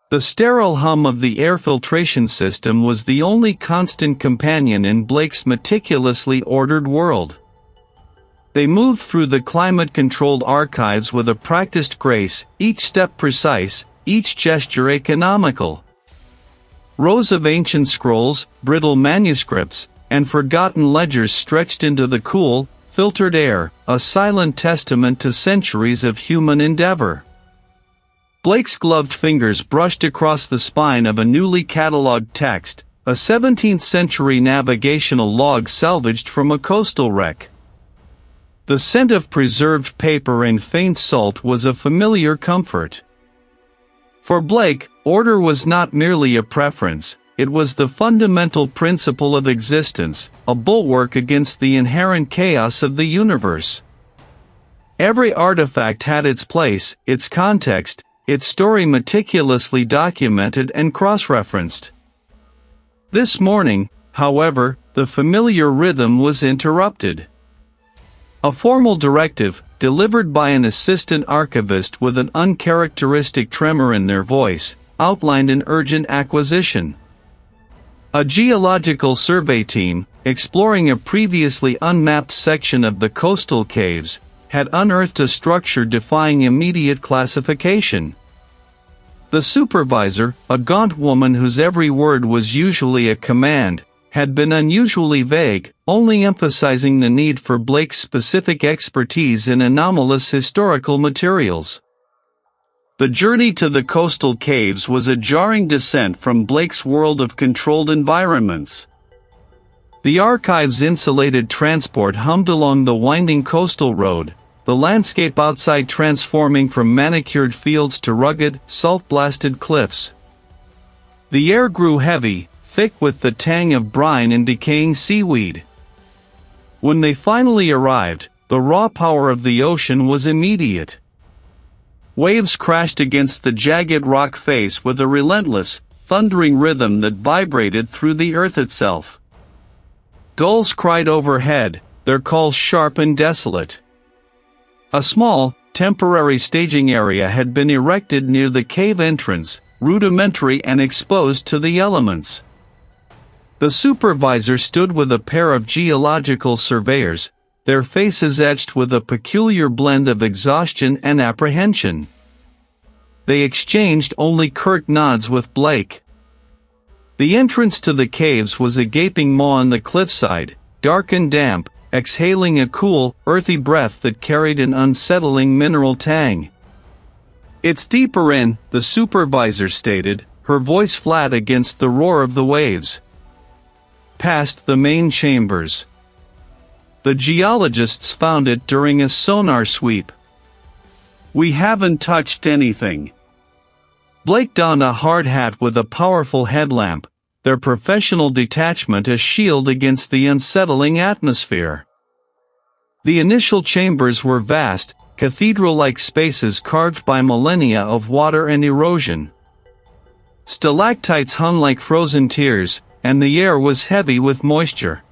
The sterile hum of the air filtration system was the only constant companion in Blake's meticulously ordered world. They moved through the climate-controlled archives with a practiced grace, each step precise, each gesture economical. Rows of ancient scrolls, brittle manuscripts, and forgotten ledgers stretched into the cool, filtered air, a silent testament to centuries of human endeavor. Blake's gloved fingers brushed across the spine of a newly catalogued text, a 17th-century navigational log salvaged from a coastal wreck. The scent of preserved paper and faint salt was a familiar comfort. For Blake, order was not merely a preference, it was the fundamental principle of existence, a bulwark against the inherent chaos of the universe. Every artifact had its place, its context, its story meticulously documented and cross-referenced. This morning, however, the familiar rhythm was interrupted. A formal directive, delivered by an assistant archivist with an uncharacteristic tremor in their voice, outlined an urgent acquisition. A geological survey team, exploring a previously unmapped section of the coastal caves, had unearthed a structure defying immediate classification. The supervisor, a gaunt woman whose every word was usually a command, had been unusually vague, only emphasizing the need for Blake's specific expertise in anomalous historical materials. The journey to the coastal caves was a jarring descent from Blake's world of controlled environments. The archive's insulated transport hummed along the winding coastal road, the landscape outside transforming from manicured fields to rugged, salt-blasted cliffs. The air grew heavy, thick with the tang of brine and decaying seaweed. When they finally arrived, the raw power of the ocean was immediate. Waves crashed against the jagged rock face with a relentless, thundering rhythm that vibrated through the earth itself. Gulls cried overhead, their calls sharp and desolate. A small, temporary staging area had been erected near the cave entrance, rudimentary and exposed to the elements. The supervisor stood with a pair of geological surveyors, their faces etched with a peculiar blend of exhaustion and apprehension. They exchanged only curt nods with Blake. The entrance to the caves was a gaping maw on the cliffside, dark and damp, exhaling a cool, earthy breath that carried an unsettling mineral tang. "It's deeper in," the supervisor stated, her voice flat against the roar of the waves. "Past the main chambers. The geologists found it during a sonar sweep. We haven't touched anything." Blake donned a hard hat with a powerful headlamp, their professional detachment a shield against the unsettling atmosphere. The initial chambers were vast, cathedral-like spaces carved by millennia of water and erosion. Stalactites hung like frozen tears, and the air was heavy with moisture.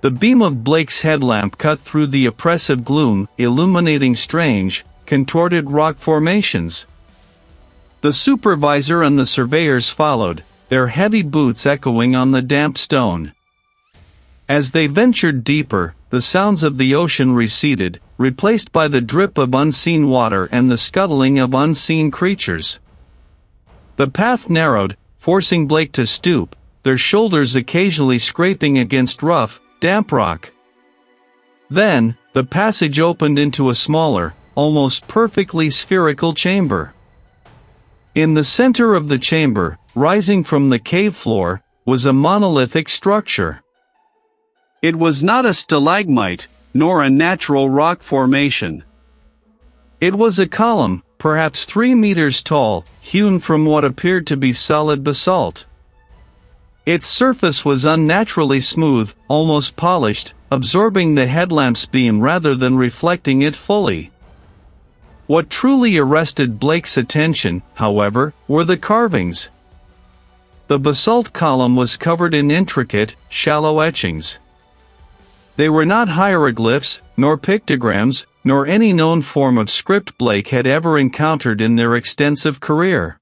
The beam of Blake's headlamp cut through the oppressive gloom, illuminating strange, contorted rock formations. The supervisor and the surveyors followed, their heavy boots echoing on the damp stone. As they ventured deeper, the sounds of the ocean receded, replaced by the drip of unseen water and the scuttling of unseen creatures. The path narrowed, forcing Blake to stoop, their shoulders occasionally scraping against rough, damp rock. Then, the passage opened into a smaller, almost perfectly spherical chamber. In the center of the chamber, rising from the cave floor, was a monolithic structure. It was not a stalagmite, nor a natural rock formation. It was a column, perhaps 3 meters tall, hewn from what appeared to be solid basalt. Its surface was unnaturally smooth, almost polished, absorbing the headlamp's beam rather than reflecting it fully. What truly arrested Blake's attention, however, were the carvings. The basalt column was covered in intricate, shallow etchings. They were not hieroglyphs, nor pictograms, nor any known form of script Blake had ever encountered in their extensive career.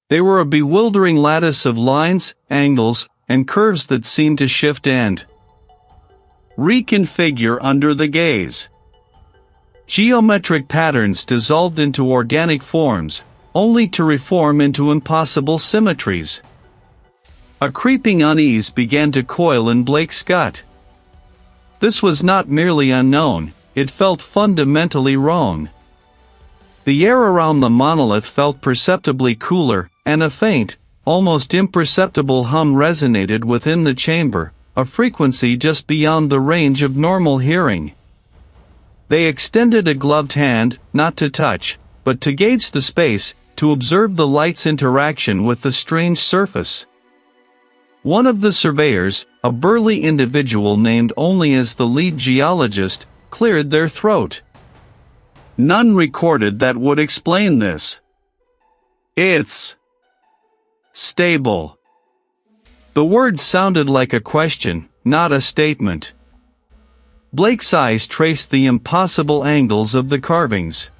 They were a bewildering lattice of lines, angles, and curves that seemed to shift and reconfigure under the gaze. Geometric patterns dissolved into organic forms, only to reform into impossible symmetries. A creeping unease began to coil in Blake's gut. This was not merely unknown, it felt fundamentally wrong. The air around the monolith felt perceptibly cooler, and a faint, almost imperceptible hum resonated within the chamber, a frequency just beyond the range of normal hearing. They extended a gloved hand, not to touch, but to gauge the space, to observe the light's interaction with the strange surface. One of the surveyors, a burly individual named only as the lead geologist, cleared their throat. None recorded that would explain this. It's stable. The word sounded like a question, not a statement. Blake's eyes traced the impossible angles of the carvings.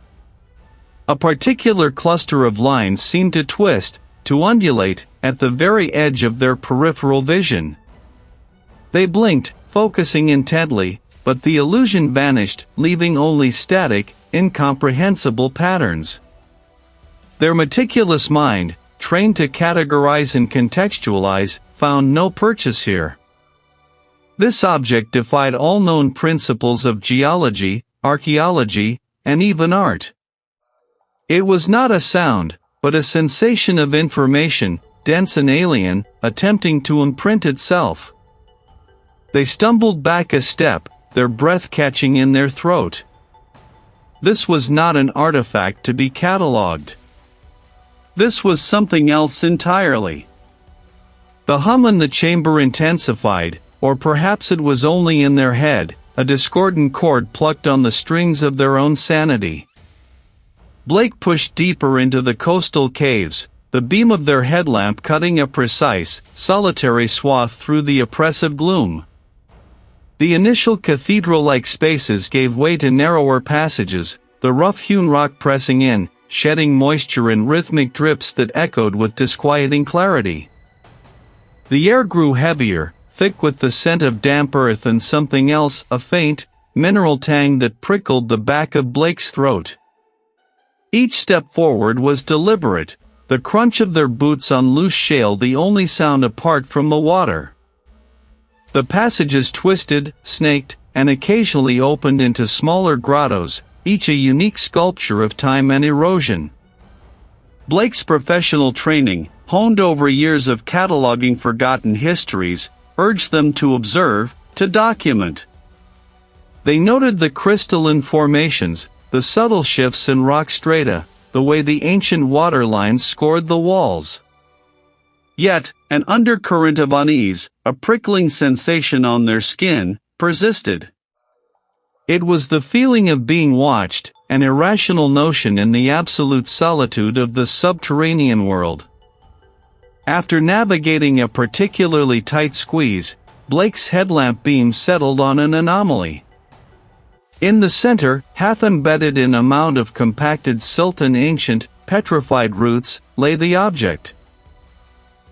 A particular cluster of lines seemed to twist, to undulate, at the very edge of their peripheral vision. They blinked, focusing intently, but the illusion vanished, leaving only static, incomprehensible patterns. Their meticulous mind, trained to categorize and contextualize, found no purchase here. This object defied all known principles of geology, archaeology, and even art. It was not a sound, but a sensation of information, dense and alien, attempting to imprint itself. They stumbled back a step, their breath catching in their throat. This was not an artifact to be catalogued. This was something else entirely. The hum in the chamber intensified, or perhaps it was only in their head, a discordant chord plucked on the strings of their own sanity. Blake pushed deeper into the coastal caves, the beam of their headlamp cutting a precise, solitary swath through the oppressive gloom. The initial cathedral-like spaces gave way to narrower passages, the rough-hewn rock pressing in, shedding moisture in rhythmic drips that echoed with disquieting clarity. The air grew heavier, thick with the scent of damp earth and something else, a faint, mineral tang that prickled the back of Blake's throat. Each step forward was deliberate, the crunch of their boots on loose shale the only sound apart from the water. The passages twisted, snaked, and occasionally opened into smaller grottos, each a unique sculpture of time and erosion. Blake's professional training, honed over years of cataloging forgotten histories, urged them to observe, to document. They noted the crystalline formations, the subtle shifts in rock strata, the way the ancient water lines scored the walls. Yet, an undercurrent of unease, a prickling sensation on their skin, persisted. It was the feeling of being watched, an irrational notion in the absolute solitude of the subterranean world. After navigating a particularly tight squeeze, Blake's headlamp beam settled on an anomaly. In the center, half embedded in a mound of compacted silt and ancient, petrified roots, lay the object.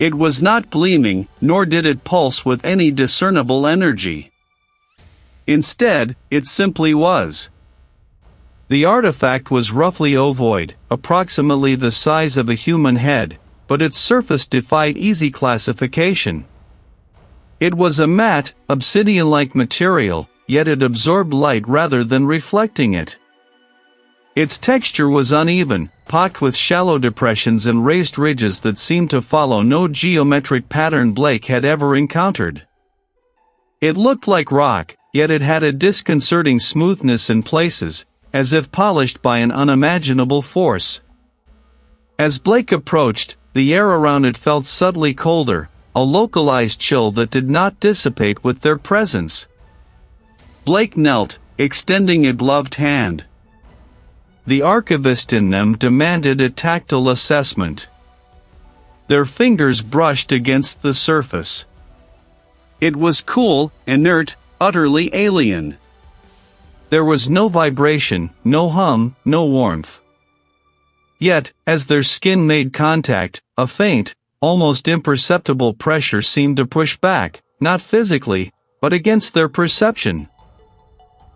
It was not gleaming, nor did it pulse with any discernible energy. Instead, it simply was. The artifact was roughly ovoid, approximately the size of a human head, but its surface defied easy classification. It was a matte, obsidian-like material, yet it absorbed light rather than reflecting it. Its texture was uneven, pocked with shallow depressions and raised ridges that seemed to follow no geometric pattern Blake had ever encountered. It looked like rock, yet it had a disconcerting smoothness in places, as if polished by an unimaginable force. As Blake approached, the air around it felt subtly colder, a localized chill that did not dissipate with their presence. Blake knelt, extending a gloved hand. The archivist in them demanded a tactile assessment. Their fingers brushed against the surface. It was cool, inert, utterly alien. There was no vibration, no hum, no warmth. Yet, as their skin made contact, a faint, almost imperceptible pressure seemed to push back, not physically, but against their perception.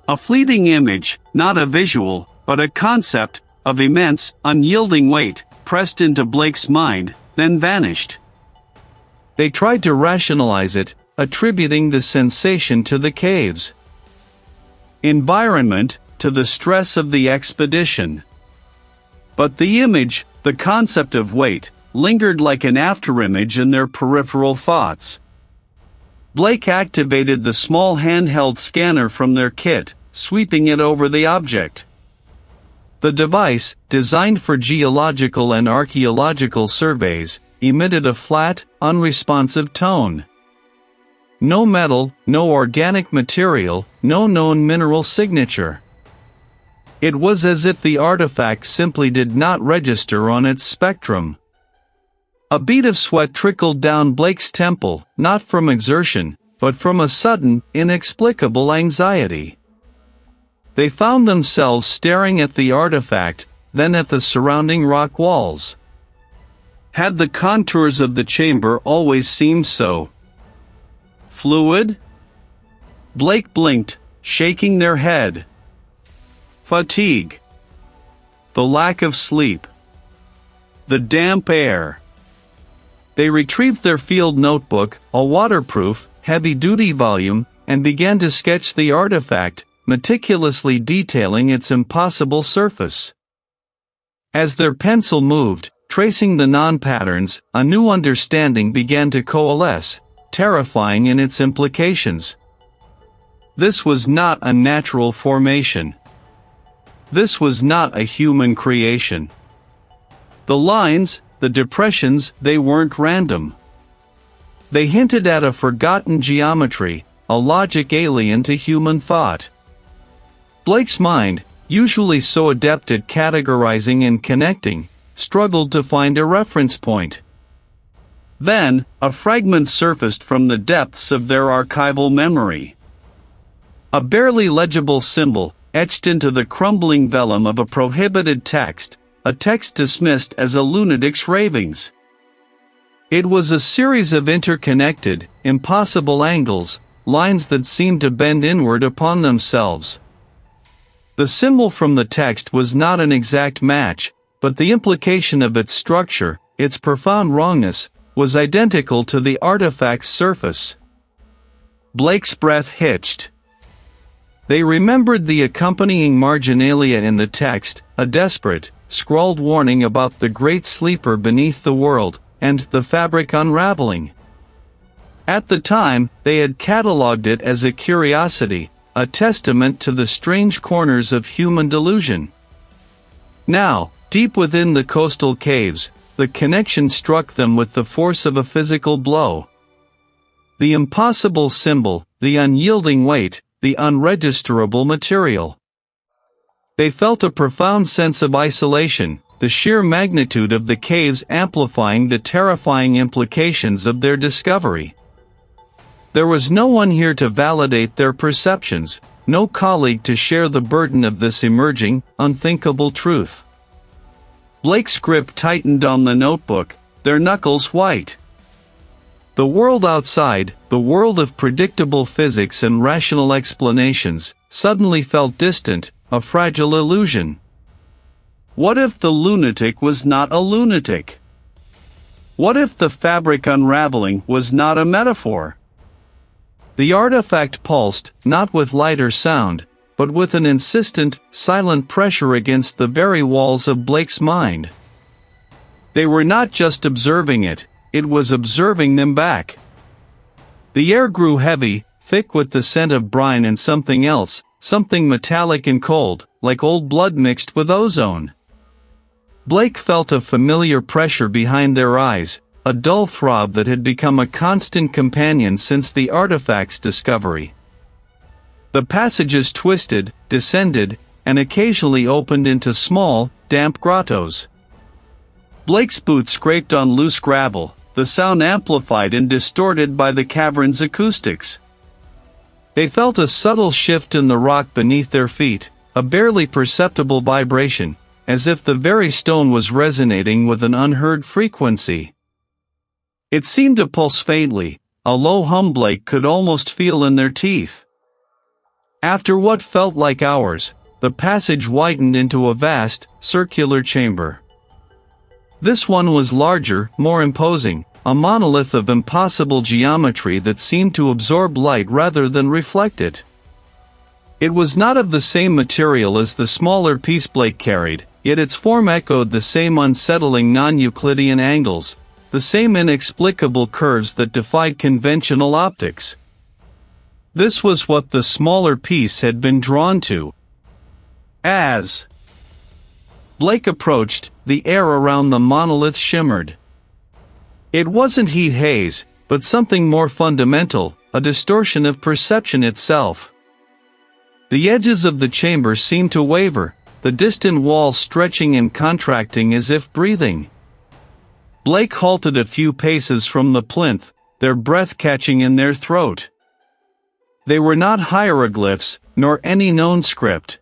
A fleeting image, not a visual, but a concept, of immense, unyielding weight, pressed into Blake's mind, then vanished. They tried to rationalize it, attributing the sensation to the cave's environment, to the stress of the expedition. But the image, the concept of weight, lingered like an afterimage in their peripheral thoughts. Blake activated the small handheld scanner from their kit, sweeping it over the object. The device, designed for geological and archaeological surveys, emitted a flat, unresponsive tone. No metal, no organic material, no known mineral signature. It was as if the artifact simply did not register on its spectrum. A bead of sweat trickled down Blake's temple, not from exertion, but from a sudden, inexplicable anxiety. They found themselves staring at the artifact, then at the surrounding rock walls. Had the contours of the chamber always seemed so fluid? Blake blinked, shaking their head. Fatigue. The lack of sleep. The damp air. They retrieved their field notebook, a waterproof, heavy-duty volume, and began to sketch the artifact, meticulously detailing its impossible surface. As their pencil moved, tracing the non-patterns, a new understanding began to coalesce, terrifying in its implications. This was not a natural formation. This was not a human creation. The lines, the depressions, they weren't random. They hinted at a forgotten geometry, a logic alien to human thought. Blake's mind, usually so adept at categorizing and connecting, struggled to find a reference point. Then, a fragment surfaced from the depths of their archival memory. A barely legible symbol, etched into the crumbling vellum of a prohibited text, a text dismissed as a lunatic's ravings. It was a series of interconnected, impossible angles, lines that seemed to bend inward upon themselves. The symbol from the text was not an exact match, but the implication of its structure, its profound wrongness, was identical to the artifact's surface. Blake's breath hitched. They remembered the accompanying marginalia in the text, a desperate, scrawled warning about the great sleeper beneath the world, and the fabric unraveling. At the time, they had catalogued it as a curiosity, a testament to the strange corners of human delusion. Now, deep within the coastal caves, the connection struck them with the force of a physical blow. The impossible symbol, the unyielding weight, the unregisterable material. They felt a profound sense of isolation, the sheer magnitude of the caves amplifying the terrifying implications of their discovery. There was no one here to validate their perceptions, no colleague to share the burden of this emerging, unthinkable truth. Blake's grip tightened on the notebook, their knuckles white. The world outside, the world of predictable physics and rational explanations, suddenly felt distant, a fragile illusion. What if the lunatic was not a lunatic? What if the fabric unraveling was not a metaphor? The artifact pulsed, not with light or sound, but with an insistent, silent pressure against the very walls of Blake's mind. They were not just observing it, it was observing them back. The air grew heavy, thick with the scent of brine and something else, something metallic and cold, like old blood mixed with ozone. Blake felt a familiar pressure behind their eyes, a dull throb that had become a constant companion since the artifact's discovery. The passages twisted, descended, and occasionally opened into small, damp grottos. Blake's boots scraped on loose gravel, the sound amplified and distorted by the cavern's acoustics. They felt a subtle shift in the rock beneath their feet, a barely perceptible vibration, as if the very stone was resonating with an unheard frequency. It seemed to pulse faintly, a low hum Blake could almost feel in their teeth. After what felt like hours, the passage widened into a vast, circular chamber. This one was larger, more imposing, a monolith of impossible geometry that seemed to absorb light rather than reflect it. It was not of the same material as the smaller piece Blake carried, yet its form echoed the same unsettling non-Euclidean angles, the same inexplicable curves that defied conventional optics. This was what the smaller piece had been drawn to. As Blake approached, the air around the monolith shimmered. It wasn't heat haze, but something more fundamental, a distortion of perception itself. The edges of the chamber seemed to waver, the distant walls stretching and contracting as if breathing. Blake halted a few paces from the plinth, their breath catching in their throat. They were not hieroglyphs, nor any known script.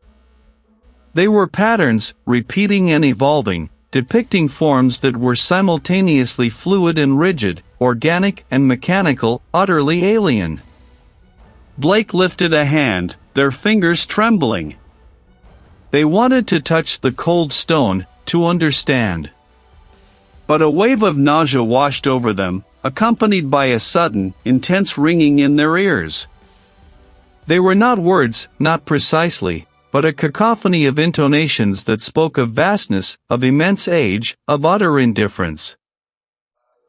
They were patterns, repeating and evolving, depicting forms that were simultaneously fluid and rigid, organic and mechanical, utterly alien. Blake lifted a hand, their fingers trembling. They wanted to touch the cold stone, to understand. But a wave of nausea washed over them, accompanied by a sudden, intense ringing in their ears. They were not words, not precisely, but a cacophony of intonations that spoke of vastness, of immense age, of utter indifference.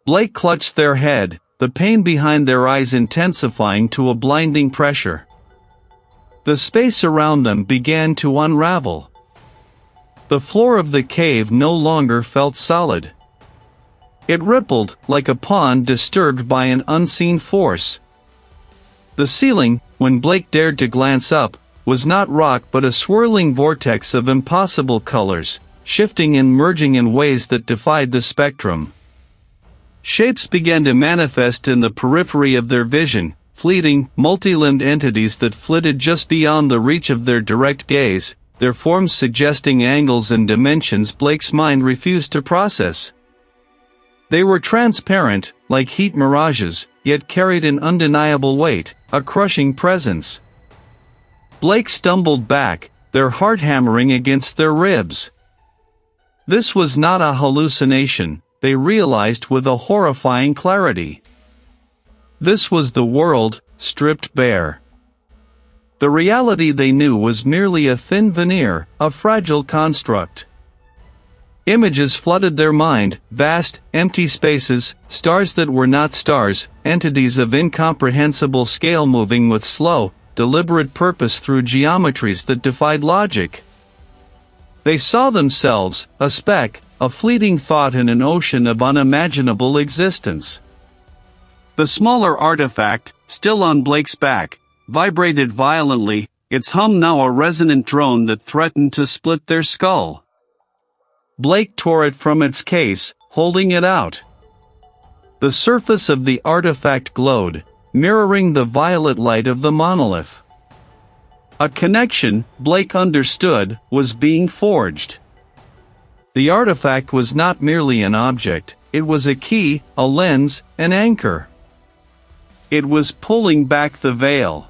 Blake clutched their head, the pain behind their eyes intensifying to a blinding pressure. The space around them began to unravel. The floor of the cave no longer felt solid. It rippled, like a pond disturbed by an unseen force. The ceiling, when Blake dared to glance up, was not rock but a swirling vortex of impossible colors, shifting and merging in ways that defied the spectrum. Shapes began to manifest in the periphery of their vision, fleeting, multi-limbed entities that flitted just beyond the reach of their direct gaze, their forms suggesting angles and dimensions Blake's mind refused to process. They were transparent, like heat mirages, yet carried an undeniable weight, a crushing presence. Blake stumbled back, their heart hammering against their ribs. This was not a hallucination, they realized with a horrifying clarity. This was the world, stripped bare. The reality they knew was merely a thin veneer, a fragile construct. Images flooded their mind, vast, empty spaces, stars that were not stars, entities of incomprehensible scale moving with slow, deliberate purpose through geometries that defied logic. They saw themselves, a speck, a fleeting thought in an ocean of unimaginable existence. The smaller artifact, still on Blake's back, vibrated violently, its hum now a resonant drone that threatened to split their skull. Blake tore it from its case, holding it out. The surface of the artifact glowed, mirroring the violet light of the monolith. A connection, Blake understood, was being forged. The artifact was not merely an object, it was a key, a lens, an anchor. It was pulling back the veil.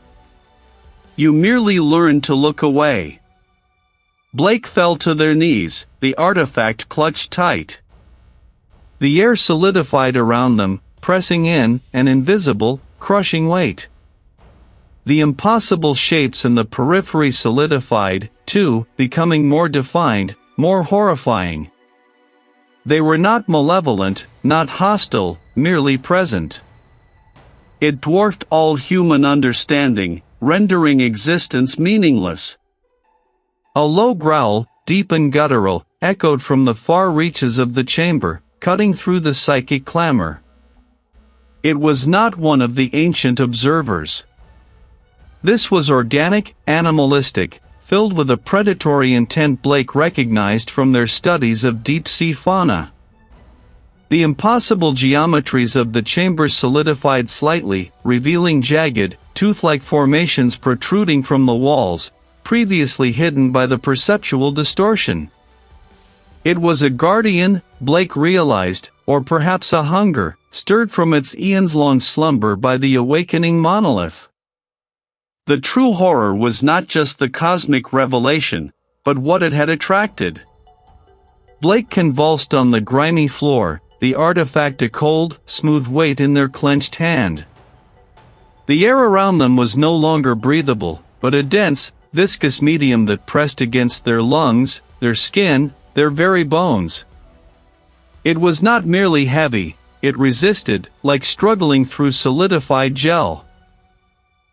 You merely learned to look away. Blake fell to their knees, the artifact clutched tight. The air solidified around them, pressing in, an invisible, crushing weight. The impossible shapes in the periphery solidified, too, becoming more defined, more horrifying. They were not malevolent, not hostile, merely present. It dwarfed all human understanding, rendering existence meaningless. A low growl, deep and guttural, echoed from the far reaches of the chamber, cutting through the psychic clamor. It was not one of the ancient observers. This was organic, animalistic, filled with a predatory intent Blake recognized from their studies of deep-sea fauna. The impossible geometries of the chamber solidified slightly, revealing jagged, tooth-like formations protruding from the walls, previously hidden by the perceptual distortion. It was a guardian, Blake realized, or perhaps a hunger, stirred from its eons-long slumber by the awakening monolith. The true horror was not just the cosmic revelation, but what it had attracted. Blake convulsed on the grimy floor, the artifact a cold, smooth weight in their clenched hand. The air around them was no longer breathable, but a dense, viscous medium that pressed against their lungs, their skin, their very bones. It was not merely heavy, it resisted, like struggling through solidified gel.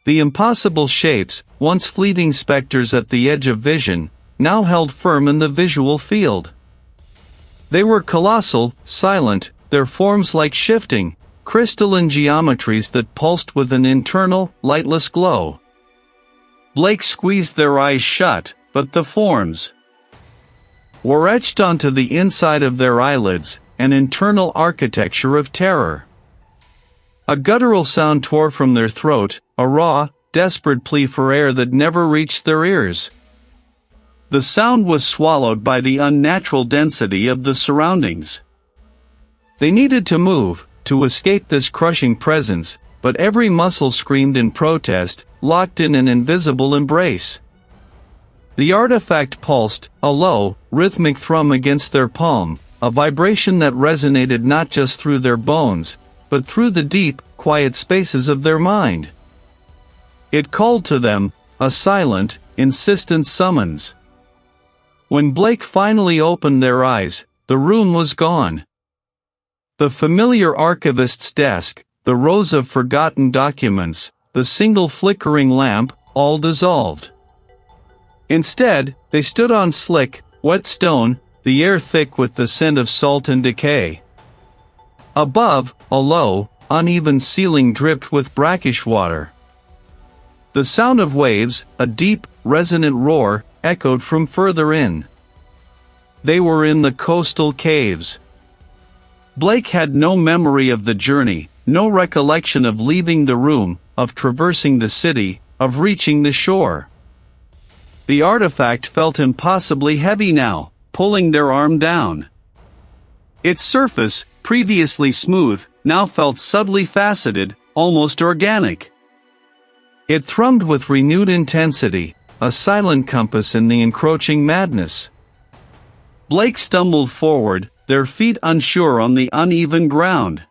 The impossible shapes, once fleeting specters at the edge of vision, now held firm in the visual field. They were colossal, silent, their forms like shifting, crystalline geometries that pulsed with an internal, lightless glow. Blake squeezed their eyes shut, but the forms were etched onto the inside of their eyelids, an internal architecture of terror. A guttural sound tore from their throat, a raw, desperate plea for air that never reached their ears. The sound was swallowed by the unnatural density of the surroundings. They needed to move, to escape this crushing presence, but every muscle screamed in protest, locked in an invisible embrace. The artifact pulsed, a low, rhythmic thrum against their palm, a vibration that resonated not just through their bones, but through the deep, quiet spaces of their mind. It called to them, a silent, insistent summons. When Blake finally opened their eyes, the room was gone. The familiar archivist's desk, the rows of forgotten documents, the single flickering lamp, all dissolved. Instead, they stood on slick, wet stone, the air thick with the scent of salt and decay. Above, a low, uneven ceiling dripped with brackish water. The sound of waves, a deep, resonant roar, echoed from further in. They were in the coastal caves. Blake had no memory of the journey, no recollection of leaving the room, of traversing the city, of reaching the shore. The artifact felt impossibly heavy now, pulling their arm down. Its surface, previously smooth, now felt subtly faceted, almost organic. It thrummed with renewed intensity, a silent compass in the encroaching madness. Blake stumbled forward, their feet unsure on the uneven ground.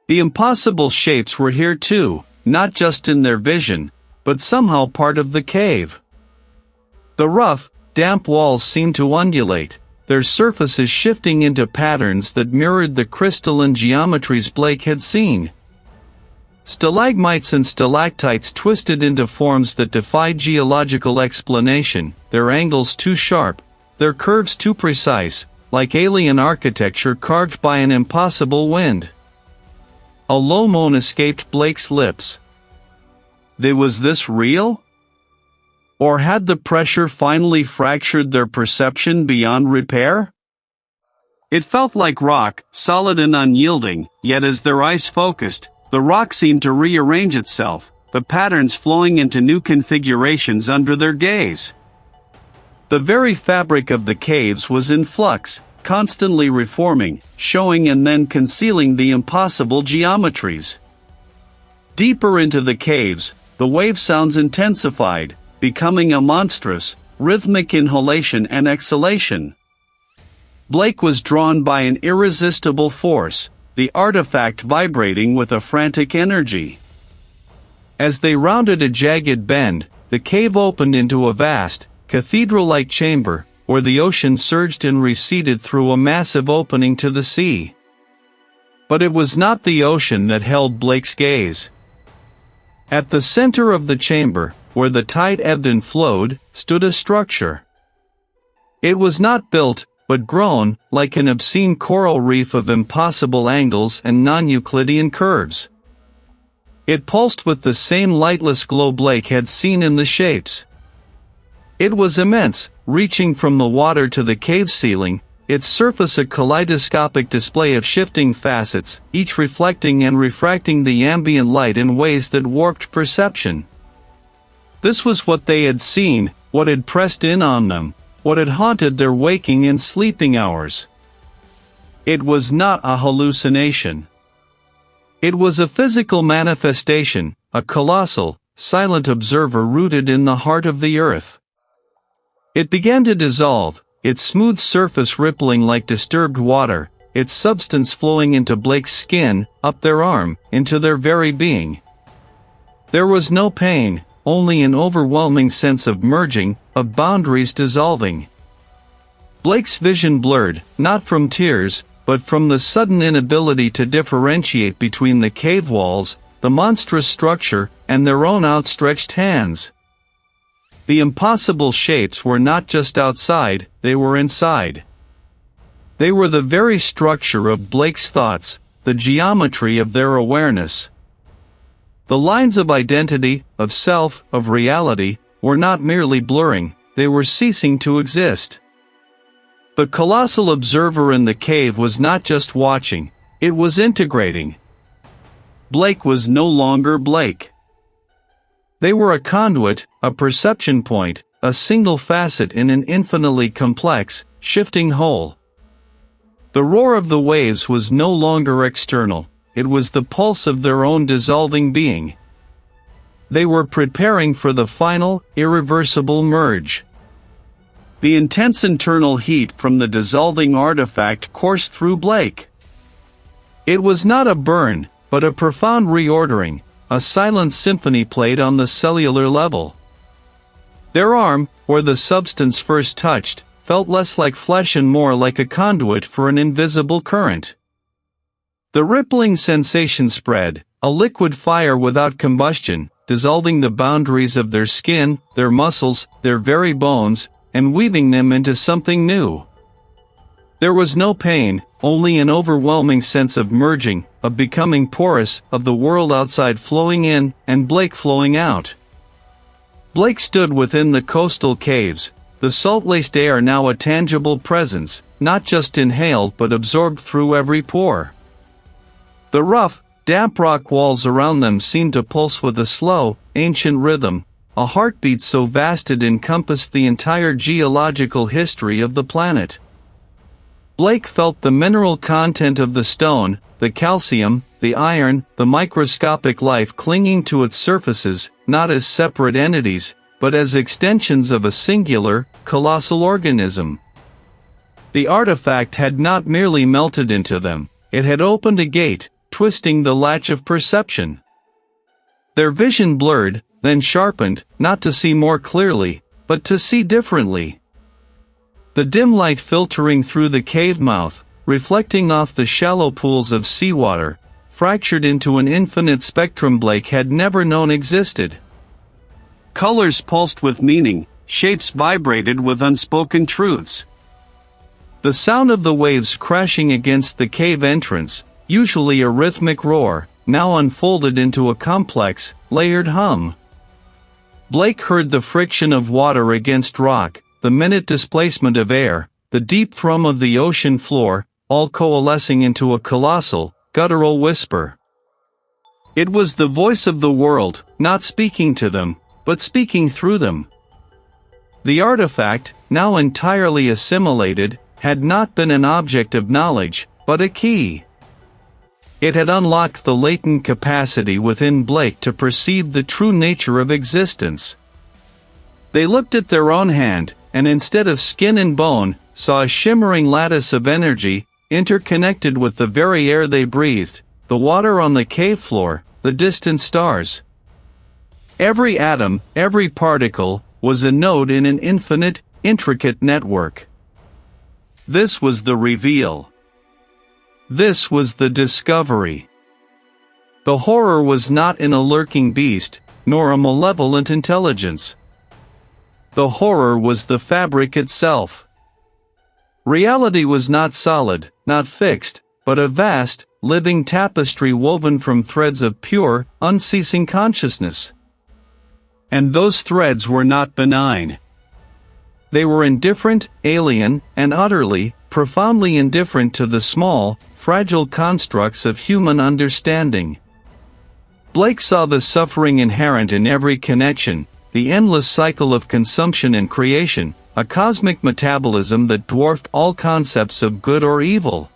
The impossible shapes were here too, not just in their vision, but somehow part of the cave. The rough, damp walls seemed to undulate, their surfaces shifting into patterns that mirrored the crystalline geometries Blake had seen. Stalagmites and stalactites twisted into forms that defied geological explanation, their angles too sharp, their curves too precise, like alien architecture carved by an impossible wind. A low moan escaped Blake's lips. Was this real? Or had the pressure finally fractured their perception beyond repair? It felt like rock, solid and unyielding, yet as their eyes focused, the rock seemed to rearrange itself, the patterns flowing into new configurations under their gaze. The very fabric of the caves was in flux, constantly reforming, showing and then concealing the impossible geometries. Deeper into the caves, the wave sounds intensified, becoming a monstrous, rhythmic inhalation and exhalation. Blake was drawn by an irresistible force, the artifact vibrating with a frantic energy. As they rounded a jagged bend, the cave opened into a vast, cathedral-like chamber, where the ocean surged and receded through a massive opening to the sea. But it was not the ocean that held Blake's gaze. At the center of the chamber, where the tide ebbed and flowed, stood a structure. It was not built, but grown, like an obscene coral reef of impossible angles and non-Euclidean curves. It pulsed with the same lightless glow Blake had seen in the shapes. It was immense, reaching from the water to the cave ceiling, its surface a kaleidoscopic display of shifting facets, each reflecting and refracting the ambient light in ways that warped perception. This was what they had seen, what had pressed in on them, what had haunted their waking and sleeping hours. It was not a hallucination. It was a physical manifestation, a colossal, silent observer rooted in the heart of the earth. It began to dissolve, its smooth surface rippling like disturbed water, its substance flowing into Blake's skin, up their arm, into their very being. There was no pain, only an overwhelming sense of merging, of boundaries dissolving. Blake's vision blurred, not from tears, but from the sudden inability to differentiate between the cave walls, the monstrous structure, and their own outstretched hands. The impossible shapes were not just outside, they were inside. They were the very structure of Blake's thoughts, the geometry of their awareness. The lines of identity, of self, of reality, were not merely blurring, they were ceasing to exist. The colossal observer in the cave was not just watching, it was integrating. Blake was no longer Blake. They were a conduit, a perception point, a single facet in an infinitely complex, shifting whole. The roar of the waves was no longer external, it was the pulse of their own dissolving being. They were preparing for the final, irreversible merge. The intense internal heat from the dissolving artifact coursed through Blake. It was not a burn, but a profound reordering, a silent symphony played on the cellular level. Their arm, where the substance first touched, felt less like flesh and more like a conduit for an invisible current. The rippling sensation spread, a liquid fire without combustion, dissolving the boundaries of their skin, their muscles, their very bones, and weaving them into something new. There was no pain, only an overwhelming sense of merging, of becoming porous, of the world outside flowing in, and Blake flowing out. Blake stood within the coastal caves, the salt-laced air now a tangible presence, not just inhaled but absorbed through every pore. The rough, damp rock walls around them seemed to pulse with a slow, ancient rhythm, a heartbeat so vast it encompassed the entire geological history of the planet. Blake felt the mineral content of the stone, the calcium, the iron, the microscopic life clinging to its surfaces, not as separate entities, but as extensions of a singular, colossal organism. The artifact had not merely melted into them, it had opened a gate, twisting the latch of perception. Their vision blurred, then sharpened, not to see more clearly, but to see differently. The dim light filtering through the cave mouth, reflecting off the shallow pools of seawater, fractured into an infinite spectrum Blake had never known existed. Colors pulsed with meaning, shapes vibrated with unspoken truths. The sound of the waves crashing against the cave entrance, usually a rhythmic roar, now unfolded into a complex, layered hum. Blake heard the friction of water against rock, the minute displacement of air, the deep thrum of the ocean floor, all coalescing into a colossal, guttural whisper. It was the voice of the world, not speaking to them, but speaking through them. The artifact, now entirely assimilated, had not been an object of knowledge, but a key. It had unlocked the latent capacity within Blake to perceive the true nature of existence. They looked at their own hand, and instead of skin and bone, saw a shimmering lattice of energy, interconnected with the very air they breathed, the water on the cave floor, the distant stars. Every atom, every particle, was a node in an infinite, intricate network. This was the reveal. This was the discovery. The horror was not in a lurking beast, nor a malevolent intelligence. The horror was the fabric itself. Reality was not solid, not fixed, but a vast, living tapestry woven from threads of pure, unceasing consciousness. And those threads were not benign. They were indifferent, alien, and utterly, profoundly indifferent to the small, fragile constructs of human understanding. Blake saw the suffering inherent in every connection, the endless cycle of consumption and creation, a cosmic metabolism that dwarfed all concepts of good or evil.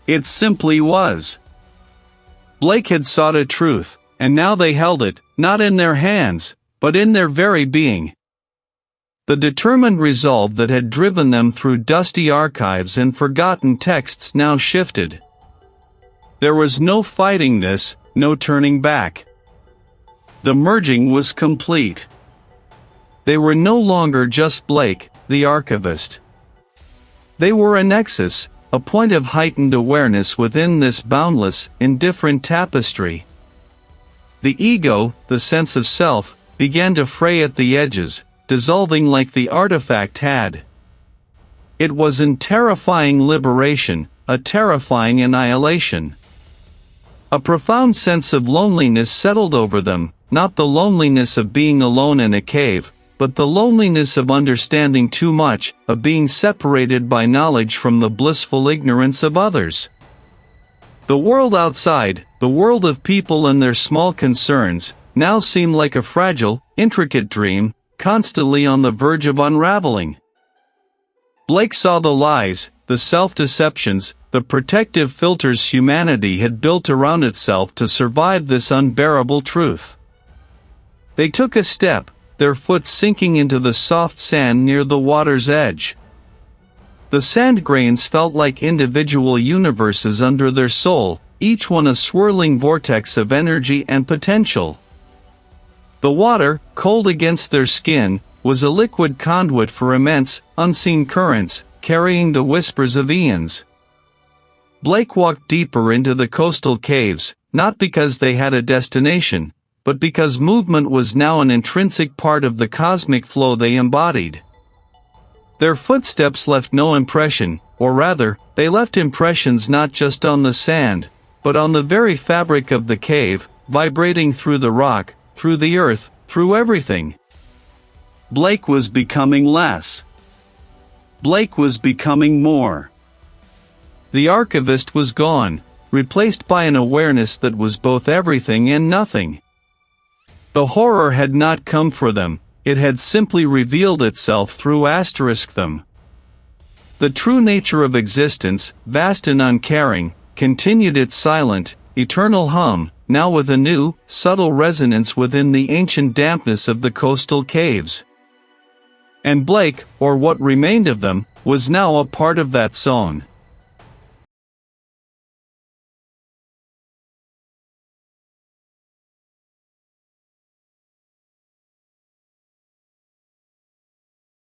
It simply was. Blake had sought a truth, and now they held it, not in their hands, but in their very being. The determined resolve that had driven them through dusty archives and forgotten texts now shifted. There was no fighting this, no turning back. The merging was complete. They were no longer just Blake, the archivist. They were a nexus, a point of heightened awareness within this boundless, indifferent tapestry. The ego, the sense of self, began to fray at the edges, dissolving like the artifact had. It was a terrifying liberation, a terrifying annihilation. A profound sense of loneliness settled over them, not the loneliness of being alone in a cave, but the loneliness of understanding too much, of being separated by knowledge from the blissful ignorance of others. The world outside, the world of people and their small concerns, now seemed like a fragile, intricate dream, constantly on the verge of unraveling. Blake saw the lies, the self-deceptions, the protective filters humanity had built around itself to survive this unbearable truth. They took a step, their foot sinking into the soft sand near the water's edge. The sand grains felt like individual universes under their soul, each one a swirling vortex of energy and potential. The water, cold against their skin, was a liquid conduit for immense, unseen currents, carrying the whispers of eons. Blake walked deeper into the coastal caves, not because they had a destination, but because movement was now an intrinsic part of the cosmic flow they embodied. Their footsteps left no impression, or rather, they left impressions not just on the sand, but on the very fabric of the cave, vibrating through the rock, through the earth, through everything. Blake was becoming less. Blake was becoming more. The archivist was gone, replaced by an awareness that was both everything and nothing. The horror had not come for them, it had simply revealed itself through them. The true nature of existence, vast and uncaring, continued its silent, eternal hum, now with a new, subtle resonance within the ancient dampness of the coastal caves. And Blake, or what remained of them, was now a part of that song.